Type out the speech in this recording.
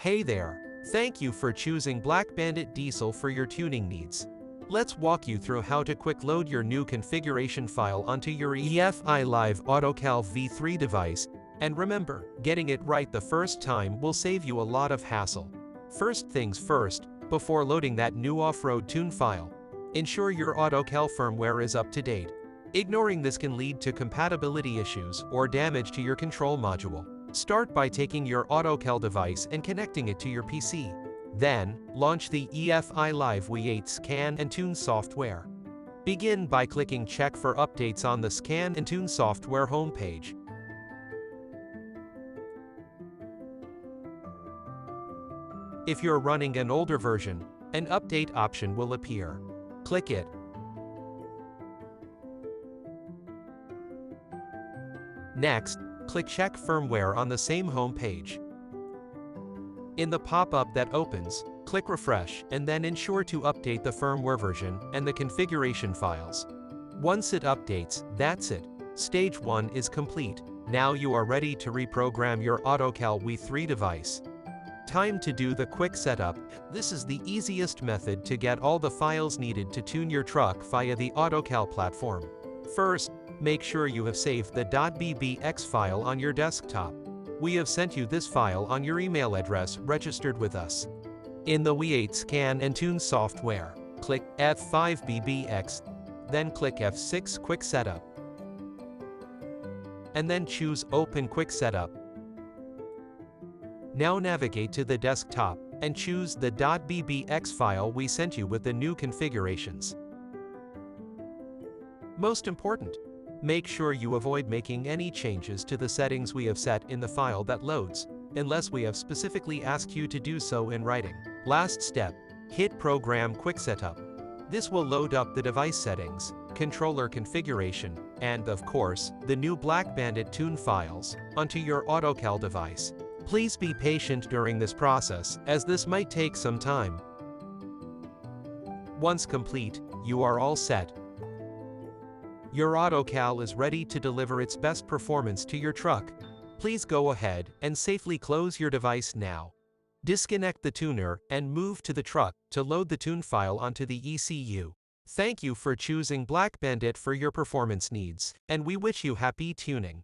Hey there, thank you for choosing Black Bandit Diesel for your tuning needs. Let's walk you through how to quick load your new configuration file onto your EFI Live AutoCal V3 device, and remember, getting it right the first time will save you a lot of hassle. First things first, before loading that new off-road tune file, ensure your AutoCal firmware is up to date. Ignoring this can lead to compatibility issues or damage to your control module. Start by taking your AutoCal device and connecting it to your PC. Then, launch the EFI Live V3 Scan and Tune software. Begin by clicking Check for updates on the Scan and Tune software homepage. If you're running an older version, an update option will appear. Click it. Next, click Check Firmware on the same home page. In the pop-up that opens, click Refresh and then ensure to update the firmware version and the configuration files. Once it updates, that's it. Stage 1 is complete. Now you are ready to reprogram your AutoCal V3 device. Time to do the quick setup. This is the easiest method to get all the files needed to tune your truck via the AutoCal platform. First, make sure you have saved the .bbx file on your desktop. We have sent you this file on your email address registered with us. In the V3 Scan and Tune software, click F5bbx, then click F6 Quick Setup, and then choose Open Quick Setup. Now navigate to the desktop and choose the .bbx file we sent you with the new configurations. Most important, make sure you avoid making any changes to the settings we have set in the file that loads, unless we have specifically asked you to do so in writing. Last step, hit Program Quick Setup. This will load up the device settings, controller configuration, and of course, the new Black Bandit tune files, onto your AutoCal device. Please be patient during this process, as this might take some time. Once complete, you are all set. Your AutoCal is ready to deliver its best performance to your truck. Please go ahead and safely close your device now. Disconnect the tuner and move to the truck to load the tune file onto the ECU. Thank you for choosing Black Bandit for your performance needs, and we wish you happy tuning.